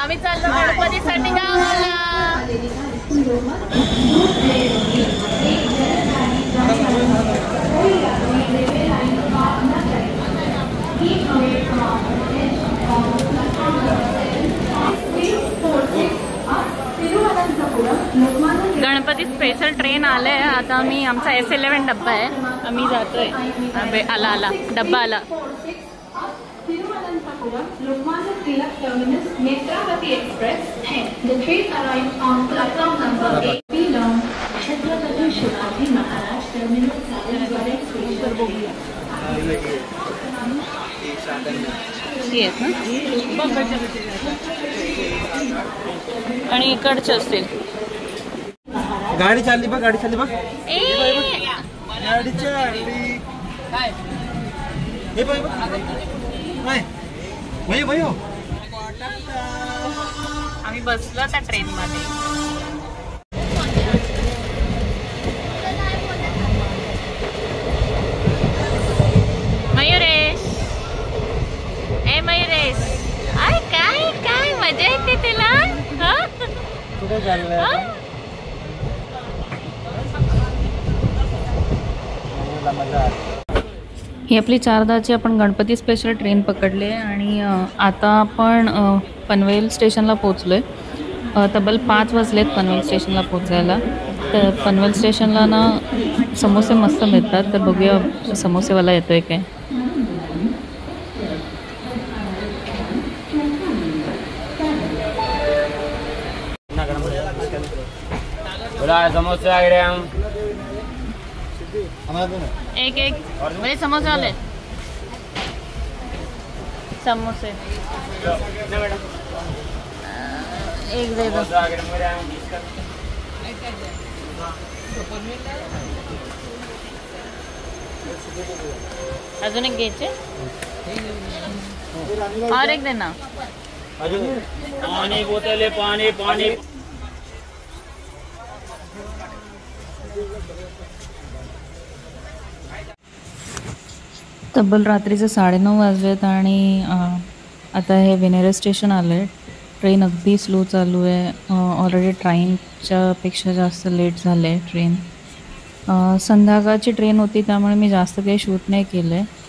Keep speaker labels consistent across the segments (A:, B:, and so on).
A: आम्ही चाललो गणपतीसाठी गावाला. गणपती स्पेशल ट्रेन आले. आता आम्ही आमचा S11 डब्बा आहे. आम्ही जातोय. आला डब्बा आला. लोकमान्य टिळक टर्मिनस नेत्रावती एक्सप्रेस है. The train arrived on platform number 8 belong Chhatrapati Shivaji Maharaj terminus Sawantwadi station. आणि इकडचे असतील.
B: गाडी चालली बघ, गाडी चालली बघ.
A: आम्ही बसलो त्या ट्रेन मध्ये. मयुरेश, ए मयुरेश, आय काय काय मजा येते तिला.
B: कुठे चाललंय?
A: ही आपली 4:10ची आपण गणपती स्पेशल ट्रेन पकडली आहे आणि आता आपण पनवेल स्टेशनला पोचलो आहे. तब्बल 5 वाजलेत पनवेल स्टेशनला पोचायला. तर पनवेल स्टेशनला ना समोसे मस्त मिळतात. तर बघूया समोसेवाला येतोय काय.
B: समोसे
A: एक मेरे समोसे वाले समोसे एक दे दो. अजून एक घ्यायचे और एक देना.
B: पानी बोतल पानी पानी.
A: तब्बल रात्रीचे 9:30 वाजलेत आणि आता हे विनेरे स्टेशन आलं आहे. ट्रेन अगदी स्लो चालू आहे. ऑलरेडी ट्रेनच्या पेक्षा जास्त लेट झालं आहे ट्रेन. संध्याकाळची ट्रेन होती त्यामुळे मी जास्त काही शूट नाही केलं आहे.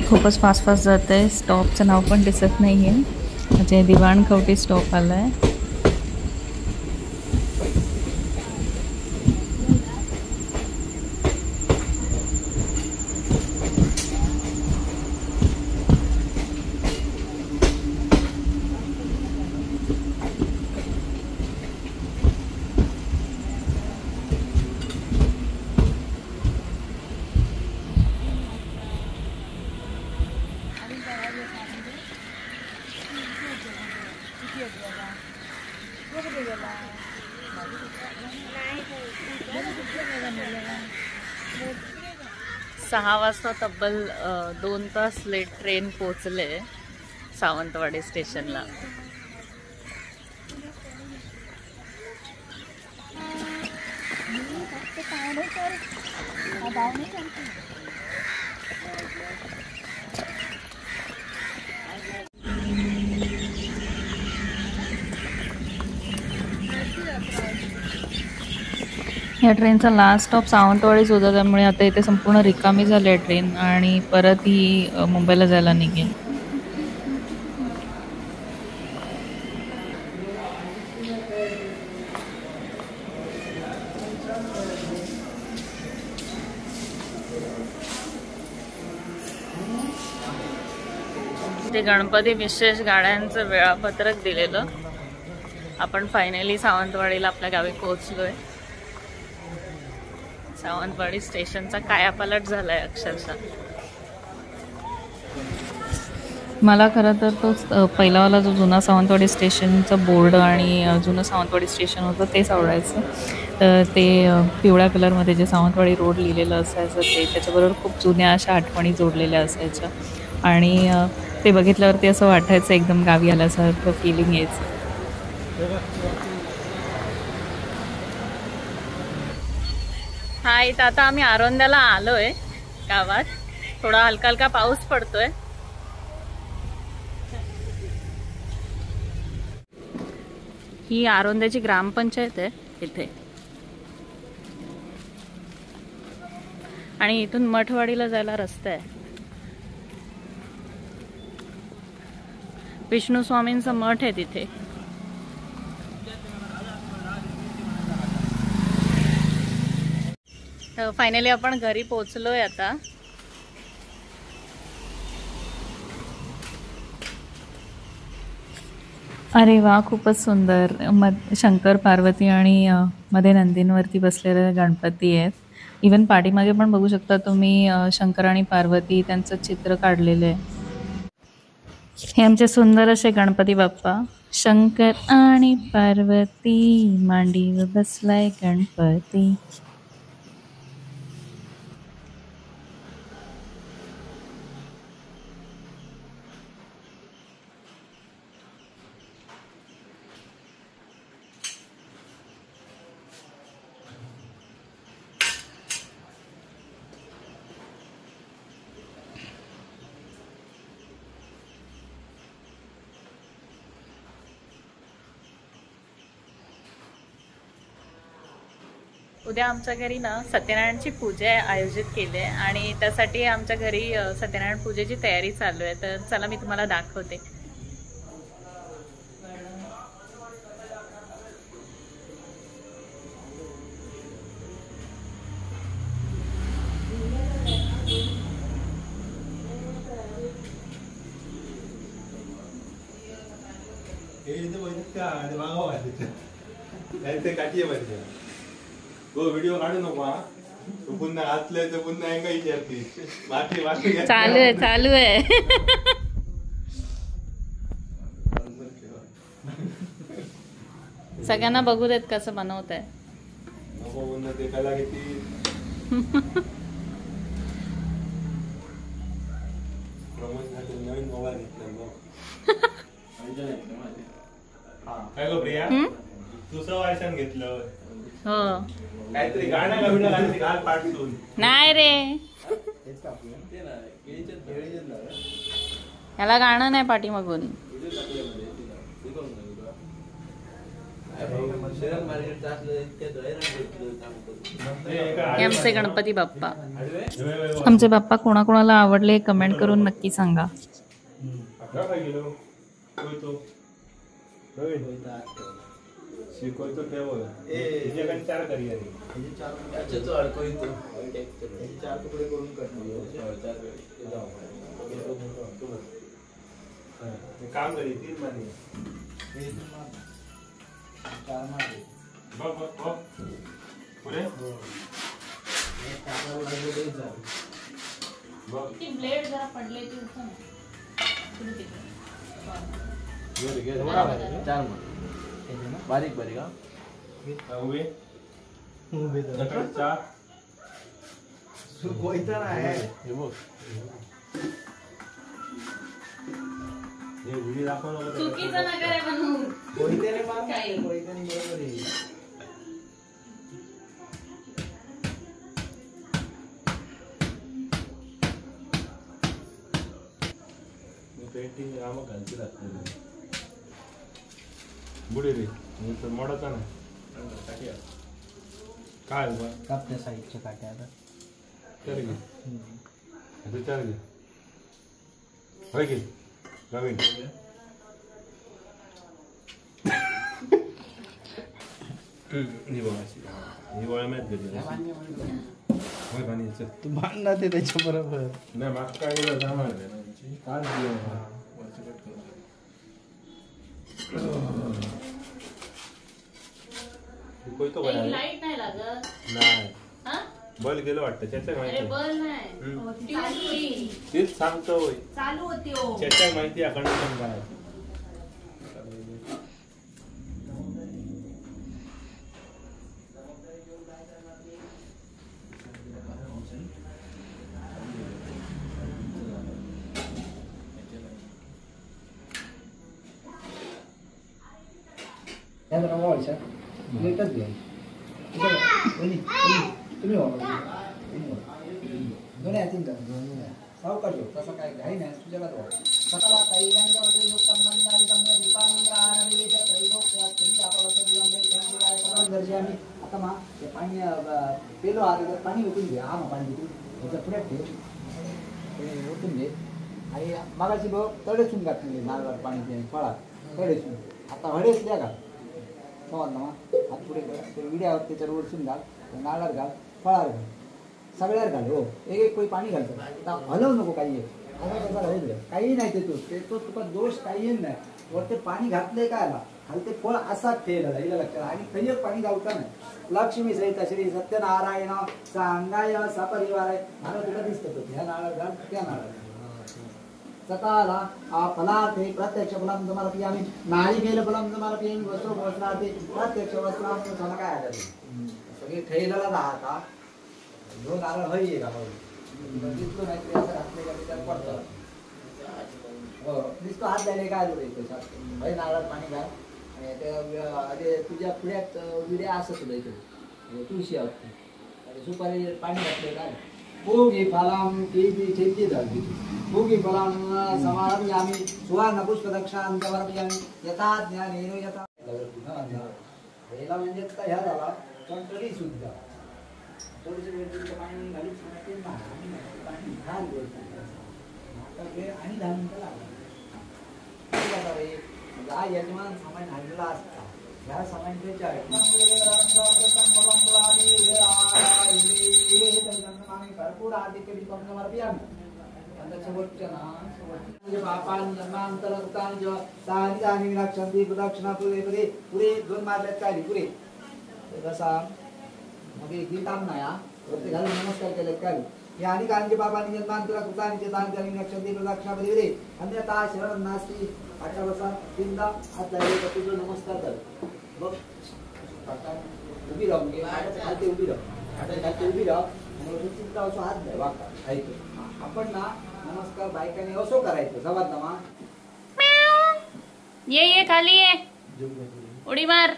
A: खूपच फास्ट जात आहे. स्टॉपचं नाव पण दिसत नाही आहे. म्हणजे दिवाणखवटी स्टॉप आला आहे. सहा वाजता तब्बल 2 तास लेट ट्रेन पोचले सावंतवाडी स्टेशनला. या ट्रेनचा लास्ट स्टॉप सावंतवाडीच होता त्यामुळे आता इथे संपूर्ण रिकामी झाली आहे ट्रेन आणि परत ही मुंबईला जायला निघेल. ते गणपती विशेष गाड्यांचं वेळापत्रक दिलेलं. आपण फायनली सावंतवाडीला आपल्या गावी पोहोचलोय. सावंतवाडी स्टेशनचा कायापालट झालाय अक्षरशः. मला खरं तर तो पहिलावाला जो जुना सावंतवाडी स्टेशनचा बोर्ड आणि जुनं सावंतवाडी स्टेशन होतं तेच आवडायचं. तर ते पिवळ्या कलरमध्ये जे सावंतवाडी रोड लिहिलेलं असायचं ते त्याच्याबरोबर खूप जुन्या अशा आठवणी जोडलेल्या असायच्या आणि ते बघितल्यावरती असं वाटायचं एकदम गावी आल्यासारखं फिलिंग यायचं. हा इथं आता आम्ही आरोंद्याला आलोय गावात. थोडा हलका हलका पाऊस पडतोय. ही आरोंद्याची ग्रामपंचायत आहे इथे. आणि इथून मठवाडीला जायला रस्ता आहे. विष्णू स्वामींचा मठ आहे तिथे. फायनली आपण घरी पोहोचलोय आता. अरे वा, खूपच सुंदर. शंकर पार्वती आणि मध्ये नंदींवरती बसलेले गणपती आहेत. इवन पाठीमागे पण बघू शकता तुम्ही शंकर आणि पार्वती त्यांचं चित्र काढलेलं आहे. हे आमचे सुंदर असे गणपती बाप्पा. शंकर आणि पार्वती मांडीवर बसलाय गणपती. उद्या आमच्या घरी ना सत्यनारायणची पूजा आयोजित केली आहे आणि त्यासाठी आमच्या घरी सत्यनारायण पूजेची तयारी चालू आहे. तर चला मी तुम्हाला दाखवते.
B: व्हिडिओ काढू नको. पुन्हा घातलंय तर पुन्हा एका विचारते.
A: चालू आहे चालू आहे. सगळ्यांना बघू देत कसं बनवत आहे.
B: नको पुन्हा ते कला किती नवीन मोबाईल घेतला. काय गो प्रिया, तुझं वायसन घेतलं
A: हो.
B: काहीतरी गाणं का बिणं घाल, घाल पाठवून.
A: नाही रे, याला गाणं नाही पाठीमागून. आमचे गणपती बाप्पा. आमचे बाप्पा कोणाकोणाला आवडले कमेंट करून नक्की सांगा.
B: शिकवतो ठेव. चार करिअर चार तुकडे करून काम करी. 3 महिने बघ बघ बघ पुढे
A: ब्लेड जरा पडले
B: बारीक बारीक उभे चार व्हिडिओ दाखव. पेंटिंग राम घालते लागते बुडी रे. तर मोडाचा नाही काय
C: कापल्या साईडच्या काट्या आता
B: चार घे. चार घे होय घे नवीन. हिवाळ्यात घेतली होय पाणी.
C: तू भांडणार ते त्याच्या बरोबर
B: नाही माग काय जाणार
A: लाईट नाही लागत.
B: नाही बल गेलो वाटतं. त्याच्या माहिती तेच सांगतो.
A: चालू होती
B: त्याच्या माहिती आहे कंडिशन काय.
D: तुम्ही दोन्ही आहे 3 सावकाश हो तसं काय घाई नाही तुझ्याला तो सकाळला काही आता मा ते पाणी पेलो आता पाणी ओतून घे हा पाणी ओतून त्याच्या पुढे ठेव ते ओतून घे आणि मागाची बघ तडेसून घातलेली नारळात पाणी फळात तडेसून आता हळेच द्या का समज ना हात पुढे ते विड्यावर त्याच्यावर ओढसून घाल नारळात घाल फळावर घाल सगळ्यावर घाल हो एक कोई पाणी घालतो आता हलवू नको काही काही नाही ते तो तुका दोष काही नाही वरते पाणी घातले काय आला खाली ते फळ असाच ठेवला हिला लक्षात आणि खैयच पाणी घालता नाही लक्ष्मी सहित श्री सत्यनारायण सांगाय सपरिवार आहे मला तुला दिसत ह्या नारळ घाल त्या नारळ सकाळला फलार्थे प्रत्यक्ष फलम तुम्हाला पियामी नारिकेल फलम तुम्हाला पियामी वस्त्र पोचणारे प्रत्यक्ष वस्त्राम तुम्हाला काय आलं सगळे ठेवलेला राहता जो नारळ हई का दिसतो नाही तरी असं घातले का त्याच्यात पडतं हो दिसतो हात द्यायला काय होतं त्याच्यात हई नारळात पाणी घाल आणि ते तुझ्या पुढ्यात विड्या असत होतं इथे तुळशी असते आणि सुपारी पाणी घातले काय भोगी फलाम केली ठेवली झाली भोगी फलाम समारंभी आम्ही सुवर्ण पुष्प दक्षांतवरती आम्ही यथा ज्ञानेन यथा पहिला म्हणजे ह्या झाला पण तरी सुद्धा थोडीशी वेळ पाणी घालून पाणी घाल आता वेळ आणि 10 मिनिटं लागतात रे या यजमान सामान आणलेला असता ह्या सामान्याच्या भरपूर आर्थिक मारपी आम्ही शेवटच्या ना म्हणजे बापान जन्मांतर रक्षांती प्रदक्षिणा पुरे पुरे पुरे 2 मारल्यात काय पुरे कसा मग एक दिन काम नाही हा वरती घालून नमस्कार केले काय हे आणि कांचे बाबांनी जन्मांतर कृतांचे दान केले रक्षांती प्रदक्षिणा पुरे अन्यथा शरण नास्ती 8 वर्षात 3दा हात लावले तर तुझं नमस्कार कर बघ उभी राहून घे खालते उभी राह खालते उभी राह असं हात द्या वाका ऐक आपण ना नमस्कार बायकाने असो करायचं जवाब ना
A: ये खाली ये उडी मार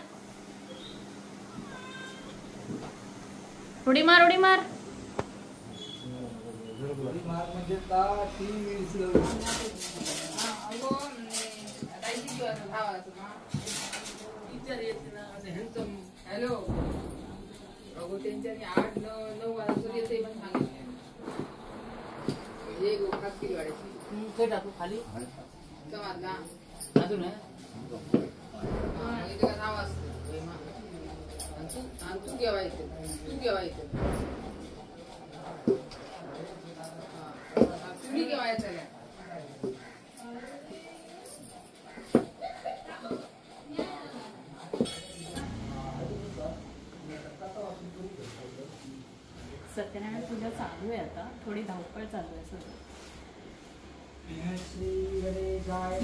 A: उडी मार उडी मार
D: उडी मार म्हणजे ता 3 मिनिट्स
E: हॅलो अगो त्यांच्यानी 8-9 वाजता येते पण सांगितलं एक खास किलो वाढायची
F: ते टाकू खाली
E: समाजला
F: अजून आहे
E: इथे का 6 वाजता तू घेवायचं तुम्ही घेवायचं
A: सत्यनारायण पूजा चालू आहे आता थोडी धावपळ चालू आहे सध्या
D: श्री गणेशाय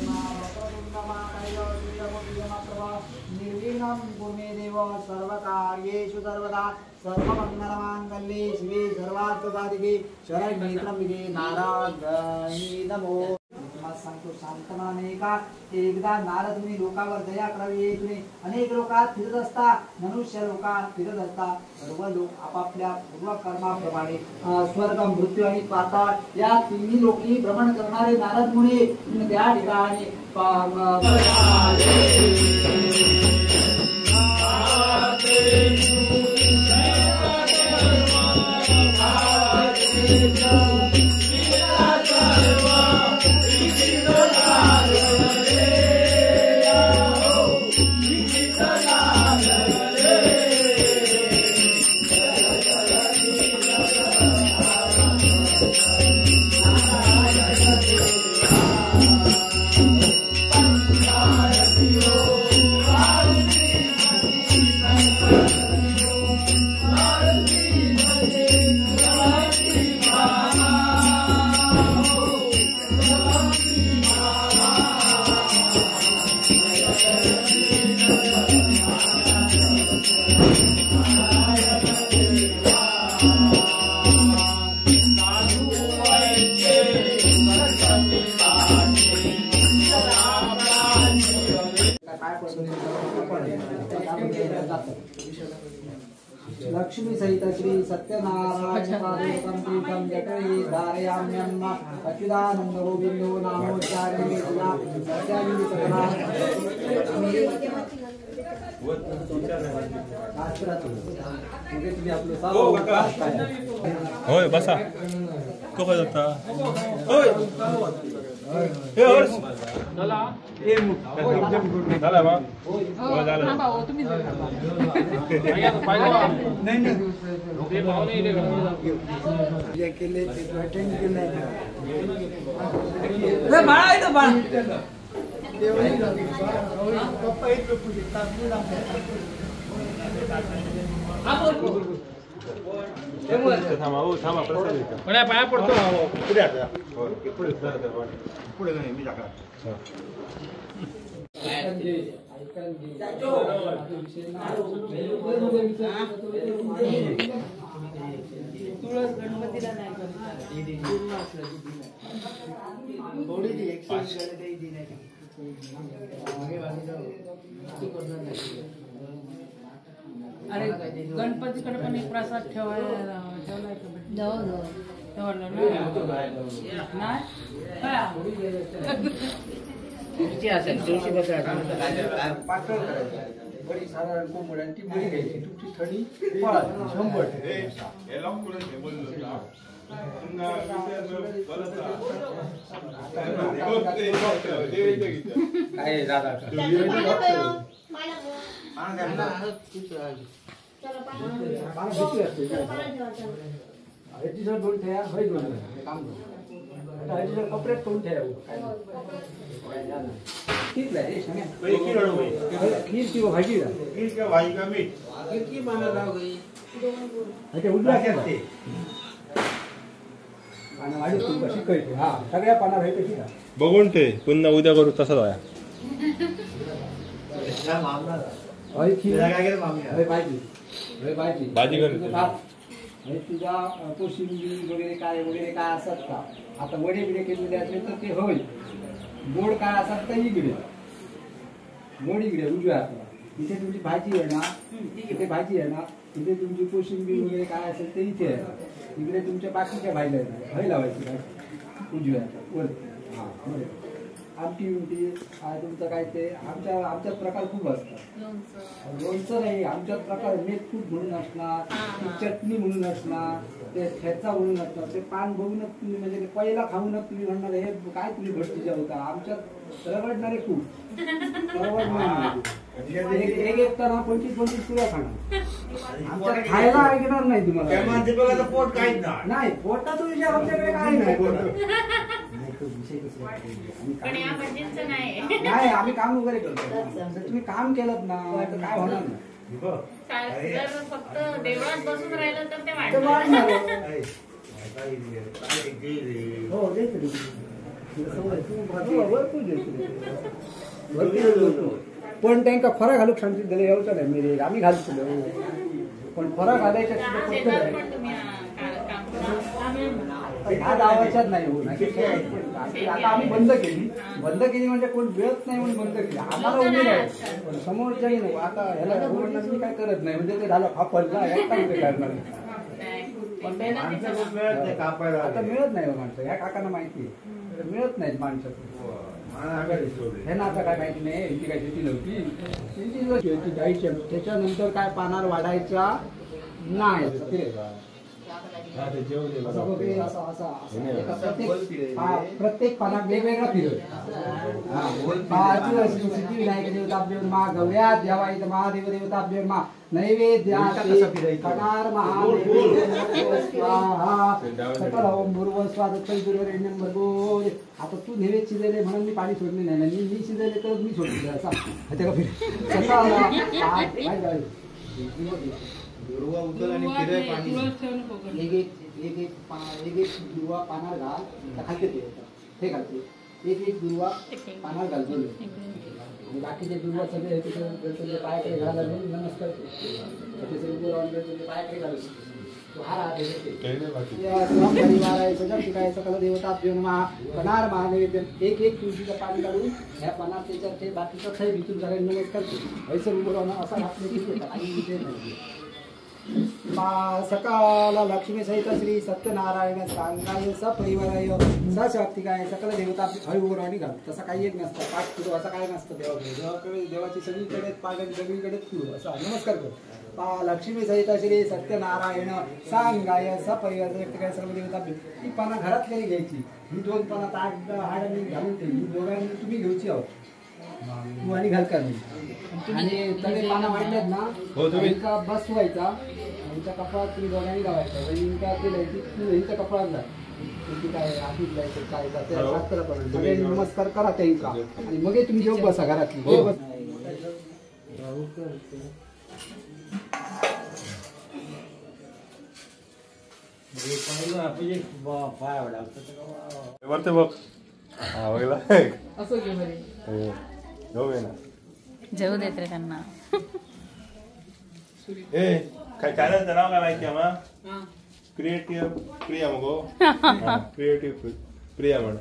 D: निर्विघ्नं कुर्मे देव सर्वकार्येषु सर्वदा सर्वमङ्गलमाङ्गल्ये शिवे सर्वार्थसाधिके शरण्ये त्र्यम्बके नारायणी नमो सांगतो शांतनाने का एकदा नारद मुनी लोकांवर दया करावी तुम्ही अनेक लोकात फिरत असता मनुष्य लोकात फिरत असता सर्व लोक आपापल्या पूर्व कर्माप्रमाणे स्वर्ग मृत्यू आणि पाताळ या 3 लोकी भ्रमण करणारे नारद मुनी त्या ठिकाणी लक्ष्मी सहित श्री सत्यनारायण पादुकं तीर्थं जटये धारयाम्यम् अच्युतानंद गोविंदो नामोच्चारणे सत्यानंद सकला
B: होय बसा तो काय जाता होय हे हर्ष झाला बा हो झालं
F: तुम्ही
B: नाही
D: जे केले ते अटेंड केले
B: थांबा प्रसाद
F: पाया पडतो
B: पुढे आता पुढे नाही मी टाका
F: तुळस गणपतीला नाही अरे गणपतीकडे पण एक प्रसाद ठेवायला ठेवलाय का ठेवला
D: पातळ बरी साधारण कोंबड्यांची बळी घ्यायची तुमची थडी 100 काय दादा दोन ठेया काम कपडे तोंड ठेव ठीक आहे खीर किंवा भाजी
B: का मीठ
D: उडला शिकायचे हा सगळ्या पाना भेटे ठीक आहे
B: बघून ठे पुन्हा उद्या करू तसंच व्हाया भाजी कर
D: तुझा कोशिंबीर वगैरे काय असतात का आता वडे बिडे केलेले असले तर ते होईल गोड काय असतात तर इकडे गोड इकडे उजव्या हाताला इथे तुमची भाजी आहे ना इथे भाजी आहे ना इथे तुमची कोशिंबीर वगैरे काय असेल ते इथे आहे इकडे तुमच्या बाकीच्या भाज्या आहेत हय लावायची भाजी उजव्या वर हा बरोबर आमटी उमटी तुमचं काय ते आमच्यात प्रकार खूप असतात लोणचं नाही आमच्यात प्रकार मेथकूट म्हणून असणार चटणी म्हणून असणार ते ठेचा म्हणून असणार ते पान बघूनच तुम्ही म्हणजे ते पहिला खाऊनच तुम्ही म्हणणार हे काय तुम्ही भटती जेवता आमच्यात रगडणारे खूप एक तर 25 किलो खाणार आमच्यात खायला ऐकणार नाही तुम्हाला पोट काहीच नाही पोटाचा विषय आमच्याकडे काही नाही नाही आम्ही काम वगैरे करतो तुम्ही काम केलं ना तर काय होणार नाही
A: फक्त देवळात बसून राहिलं तर ते
D: हो पण त्यांना फरक घालूक सांगतील दिले येवचं नाही मेरे आम्ही घालतो पण फरक घालायच्या ह्या गावाच्यात नाही हो आता आम्ही बंद केली म्हणजे कोण मिळत नाही म्हणून बंद केली आम्हाला उमेद आहे समोरच्याही नाही आता ह्याला मी काय करत नाही म्हणजे ते झालं फापल ना करणार आता मिळत नाही हो माणसं ह्या काकांना माहिती आहे मिळत नाहीत माणसं ह्यांना आता काय माहिती नाही यांची काय शेती नव्हती जायची त्याच्यानंतर काय पानार वाढायचा नाही प्रत्येक पानात वेगवेगळा फिरत विनायक देवताभ्योर मा गव्यात द्यावायचं महादेव देवताभ्योर मा नैवेद्य सकल ओम भूर्व स्वादत्तैर्वरेण्यं भर्गो आता तू नैवेद्य शिजले म्हणून मी पाणी सोडले नाही मी शिजले तर मी सोडले असा त्याला फिर दुर्वा उचल आणि फिरय पाणी एक दुर्वा पानार घाल खालते ते घालते एक दुर्वा पानार घालतो बाकीचे दुर्वा सगळे पायाकडे घालायला नमस्कार पायाकडे घालू सकल देवताभ्यो नमः पनार महानैवेद्य एक तुळशीचं पाणी काढून ह्या पानात त्याच्यात ते बाकीचं खाई भितून झाले नमस्कार करतो ऐसं असा सकाळ लक्ष्मी सहित श्री सत्यनारायण सांगाय सपरिवाराय सशक्तिकाय सकल देवता हळूहळू घाल तसं काही एक नसतं पाठ फिरू असं काय नसतं देवाकडे देवाची सगळीकडे पाठ आणि सगळीकडे फिरू असा नमस्कार करू लक्ष्मी सहित श्री सत्यनारायण सांगाय सपरिवार व्यक्तिकाय सर्व देवता ही पाना घरातली घ्यायची ही 2 पाना ताट हाडांनी घालून ठेवली ही दोघांनी तुम्ही घ्यायची आहोत तू आणि घाल करणे आणि तळे पाना वाढल्यात ना का बसवायचा यांच्या कपड्यात तुम्ही दोघांनी गावायचं आणि इंका यांच्या कपड्यात जा काय आधीच जायचं काय सगळे नमस्कार करा त्या इंका आणि मग तुम्ही जेव्हा बसा घरातली
B: वरते बघ हा बघला
E: असं घे बरे
B: जाऊया ना
A: जेवू देत रे त्यांना
B: ए काय चॅनलचं नाव काय माहिती आहे
E: हा
B: क्रिएटिव्ह प्रिया मगो क्रिएटिव्ह प्रिया म्हण